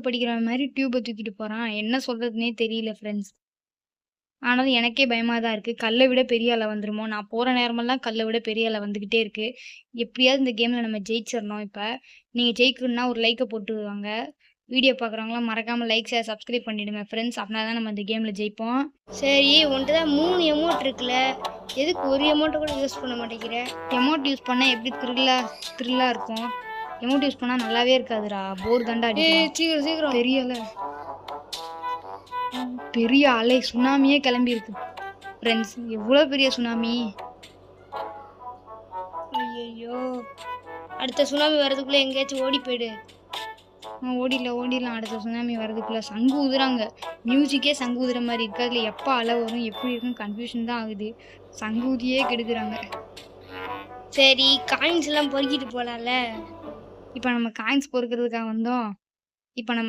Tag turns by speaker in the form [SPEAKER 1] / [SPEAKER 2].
[SPEAKER 1] படிக்கிற மாதிரி டியூப தூக்கிட்டு போறான். என்ன சொல்றதுன்னே தெரியல ஃப்ரெண்ட்ஸ். ஆனாலும் எனக்கே பயமா தான் இருக்கு. கல்ல விட பெரிய அலை வந்துருமோ? நான் போற நேரமெல்லாம் கல்ல விட பெரிய அலை வந்துகிட்டே இருக்கு. எப்படியாவது இந்த கேம்ல நம்ம ஜெயிச்சிரணும் இப்ப. நீங்க ஜெயிக்கணும்னா ஒரு லைக்க போட்டு வாங்க. வீடியோ பார்க்குறவங்கலாம் மறக்காம லைக், ஷேர், சப்ஸ்கிரைப் பண்ணிடுங்க ஃப்ரெண்ட்ஸ். அப்பனா தான் நம்ம இந்த கேம்ல ஜெயிப்போம்.
[SPEAKER 2] சரி, உன்ட்ட தான் 3 எமோட் இருக்குல்ல. எதுக்கு ஒரு எமோட்ட கூட யூஸ் பண்ண மாட்டேங்கிற?
[SPEAKER 1] எமோட் யூஸ் பண்ணா எப்படி த்ரில்லா இருக்கும். எமோட் யூஸ் பண்ணா நல்லாவே இருக்காதுடா. போர் தான்டா அடிக்கும்.
[SPEAKER 2] சீக்கிரம் சீக்கிரம்.
[SPEAKER 1] பெரிய அலை சுனாமியே கிளம்பியிருக்கு ஃப்ரெண்ட்ஸ். எவ்வளோ பெரிய சுனாமி.
[SPEAKER 2] ஐயையோ! அடுத்த சுனாமி வரதுக்குள்ள எங்கேயாச்சும் ஓடி போயிடு.
[SPEAKER 1] ஓடிடலாம். அடுத்த சுனாமி வரதுக்குள்ள சங்கு ஊதுறாங்க. மியூசிக்கே சங்கு ஊதுற மாதிரி இருக்கு. அதுல எப்போ அலை வரும் எப்படி இருக்கும் கன்ஃபியூஷன் தான் ஆகுது. சங்கு ஊதியே கெடுக்குறாங்க.
[SPEAKER 2] சரி, காயின்ஸ் எல்லாம் பொறுக்கிட்டு போலாம்ல.
[SPEAKER 1] இப்போ நம்ம காயின்ஸ் பொறுக்கிறதுக்காக வந்தோம். இப்போ நம்ம